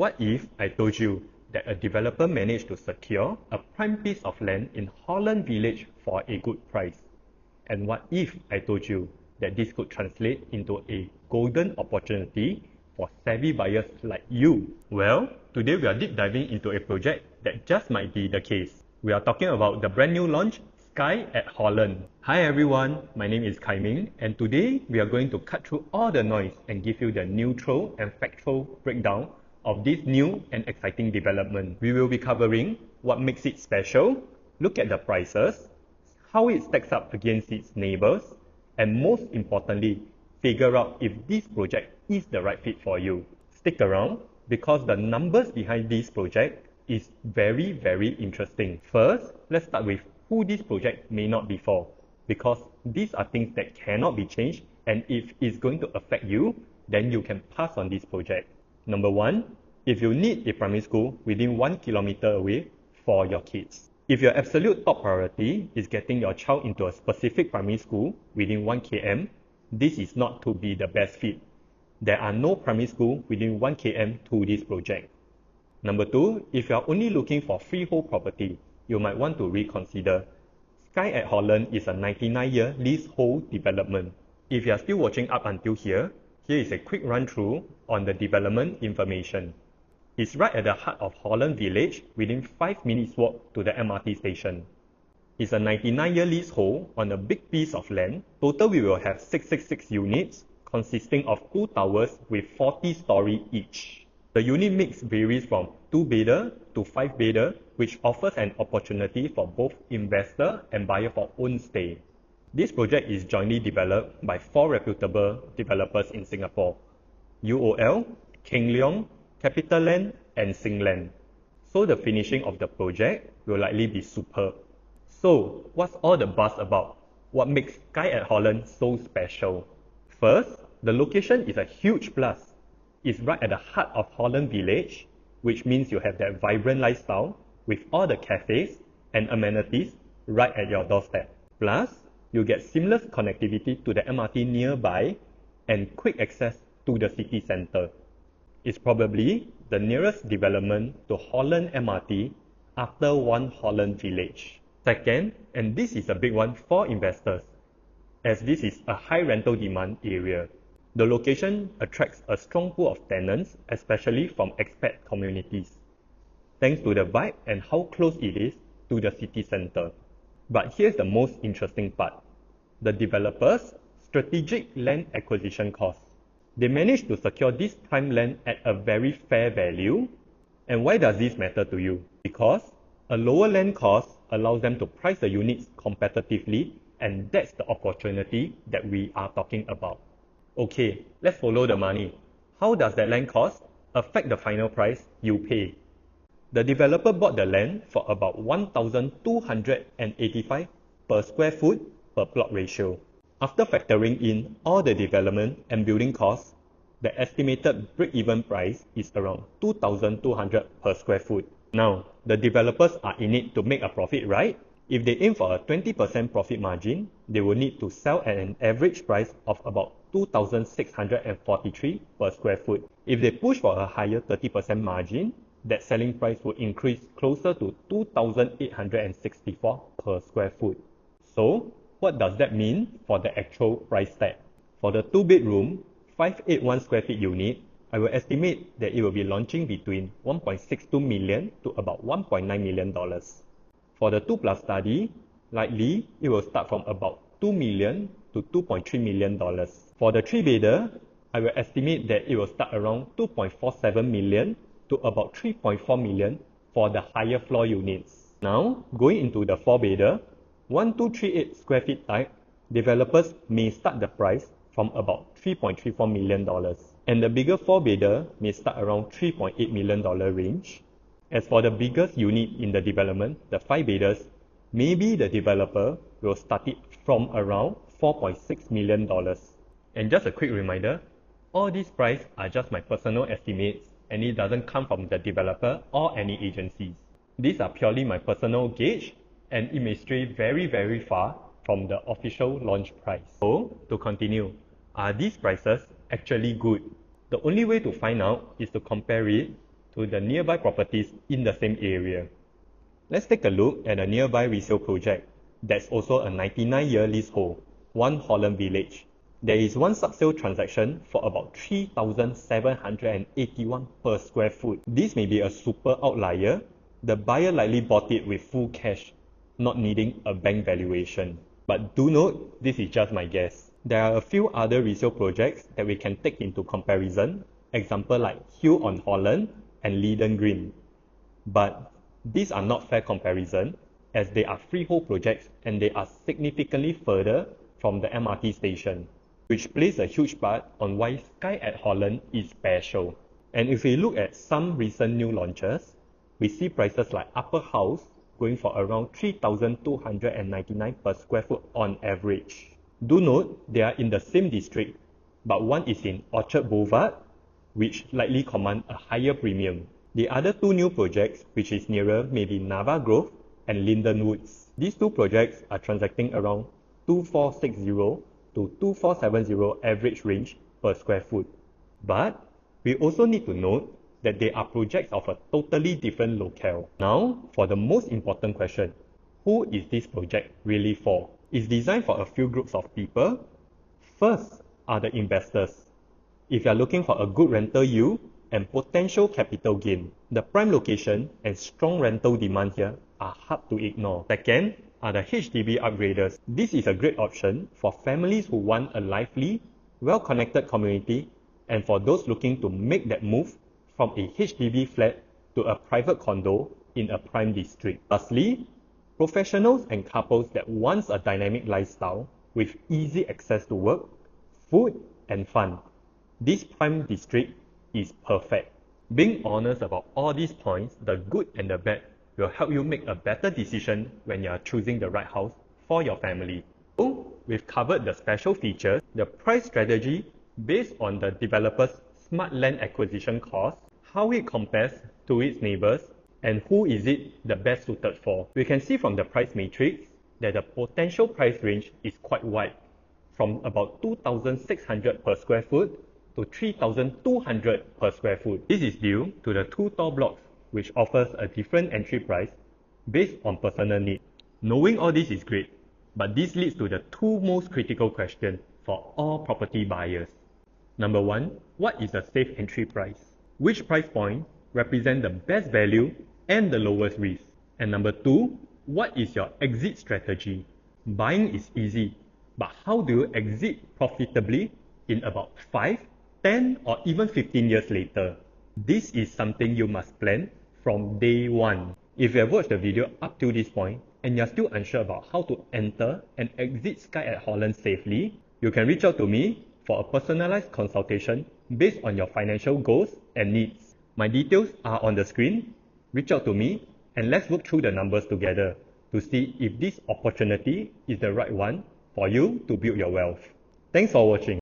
What if I told you that a developer managed to secure a prime piece of land in Holland Village for a good price? And what if I told you that this could translate into a golden opportunity for savvy buyers like you? Well, today we are deep diving into a project that just might be the case. We are talking about the brand new launch, Skye at Holland. Hi everyone, my name is Kai, and today we are going to cut through all the noise and give you the neutral and factual breakdown of this new and exciting development. We will be covering what makes it special, look at the prices, how it stacks up against its neighbours, and most importantly, figure out if this project is the right fit for you. Stick around because the numbers behind this project is very, very interesting. First, let's start with who this project may not be for, because these are things that cannot be changed, and if it's going to affect you, then you can pass on this project. Number one, if you need a primary school within 1 kilometer away for your kids. If your absolute top priority is getting your child into a specific primary school within 1 km, this is not to be the best fit. There are no primary school within 1 km to this project. Number two, if you are only looking for freehold property, you might want to reconsider. Skye at Holland is a 99-year leasehold development. If you are still watching up until here is a quick run-through on the development information. It's right at the heart of Holland Village, within 5 minutes walk to the MRT station. It's a 99-year leasehold on a big piece of land. Total we will have 666 units, consisting of 2 towers with 40 stories each. The unit mix varies from 2-bedder to 5-bedder, which offers an opportunity for both investor and buyer for own stay. This project is jointly developed by 4 reputable developers in Singapore: UOL, Keng Leong, CapitaLand, and Singland. So the finishing of the project will likely be superb. So what's all the buzz about? What makes Skye at Holland so special? First, the location is a huge plus. It's right at the heart of Holland Village, which means you have that vibrant lifestyle with all the cafes and amenities right at your doorstep. Plus, you get seamless connectivity to the MRT nearby and quick access to the city centre. It's probably the nearest development to Holland MRT after One Holland Village. Second, and this is a big one for investors, as this is a high rental demand area. The location attracts a strong pool of tenants, especially from expat communities, thanks to the vibe and how close it is to the city centre. But here's the most interesting part: the developers' strategic land acquisition costs. They managed to secure this prime land at a very fair value. And why does this matter to you? Because a lower land cost allows them to price the units competitively, and that's the opportunity that we are talking about. Okay, let's follow the money. How does that land cost affect the final price you pay? The developer bought the land for about 1,285 per square foot per plot ratio. After factoring in all the development and building costs, the estimated break-even price is around 2,200 per square foot. Now, the developers are in it to make a profit, right? If they aim for a 20% profit margin, they will need to sell at an average price of about 2,643 per square foot. If they push for a higher 30% margin, that selling price will increase closer to 2,864 per square foot. So, what does that mean for the actual price tag? For the 2-bedroom, 581 square feet unit, I will estimate that it will be launching between $1.62 million to about $1.9 million. For the 2+ study, likely it will start from about $2 million to $2.3 million. For the 3-bedder, I will estimate that it will start around $2.47 million to about $3.4 million for the higher floor units. Now, going into the 4-bedder, 1238 square feet type, developers may start the price from about $3.34 million, and the bigger 4-bedder may start around $3.8 million range. As for the biggest unit in the development, the 5-bedders, maybe the developer will start it from around $4.6 million. And just a quick reminder, all these prices are just my personal estimates, and it doesn't come from the developer or any agencies. These are purely my personal gauge, and it may stray very, very far from the official launch price. So, to continue, are these prices actually good? The only way to find out is to compare it to the nearby properties in the same area. Let's take a look at a nearby resale project that's also a 99-year leasehold, One Holland Village. There is one sub-sale transaction for about 3,781 per square foot. This may be a super outlier. The buyer likely bought it with full cash, not needing a bank valuation. But do note, this is just my guess. There are a few other resale projects that we can take into comparison, example like Hill on Holland and Leiden Green. But these are not fair comparison as they are freehold projects and they are significantly further from the MRT station, which plays a huge part on why Skye at Holland is special. And if we look at some recent new launches, we see prices like Upper House going for around 3,299 per square foot on average. Do note, they are in the same district, but one is in Orchard Boulevard, which likely command a higher premium. The other two new projects, which is nearer, may be Nava Grove and Linden Woods. These two projects are transacting around 2,460 to 2,470 average range per square foot. But we also need to note that they are projects of a totally different locale. Now, for the most important question, who is this project really for? It's designed for a few groups of people. First are the investors. If you are looking for a good rental yield and potential capital gain, the prime location and strong rental demand here are hard to ignore. Second are the HDB upgraders. This is a great option for families who want a lively, well-connected community and for those looking to make that move from a HDB flat to a private condo in a prime district. Lastly, professionals and couples that want a dynamic lifestyle with easy access to work, food, and fun. This prime district is perfect. Being honest about all these points, the good and the bad, will help you make a better decision when you are choosing the right house for your family. So, we've covered the special features, the price strategy based on the developer's smart land acquisition cost, how it compares to its neighbours, and who is it the best suited for. We can see from the price matrix that the potential price range is quite wide, from about 2,600 per square foot to 3,200 per square foot. This is due to the two tall blocks, which offers a different entry price based on personal need. Knowing all this is great, but this leads to the two most critical questions for all property buyers. Number one, what is the safe entry price? Which price point represent the best value and the lowest risk? And number two, what is your exit strategy? Buying is easy, but how do you exit profitably in about 5, 10 or even 15 years later? This is something you must plan from day one. If you have watched the video up to this point and you're still unsure about how to enter and exit Skye at Holland safely, you can reach out to me for a personalized consultation based on your financial goals and needs. My details are on the screen. Reach out to me and let's work through the numbers together to see if this opportunity is the right one for you to build your wealth. Thanks for watching.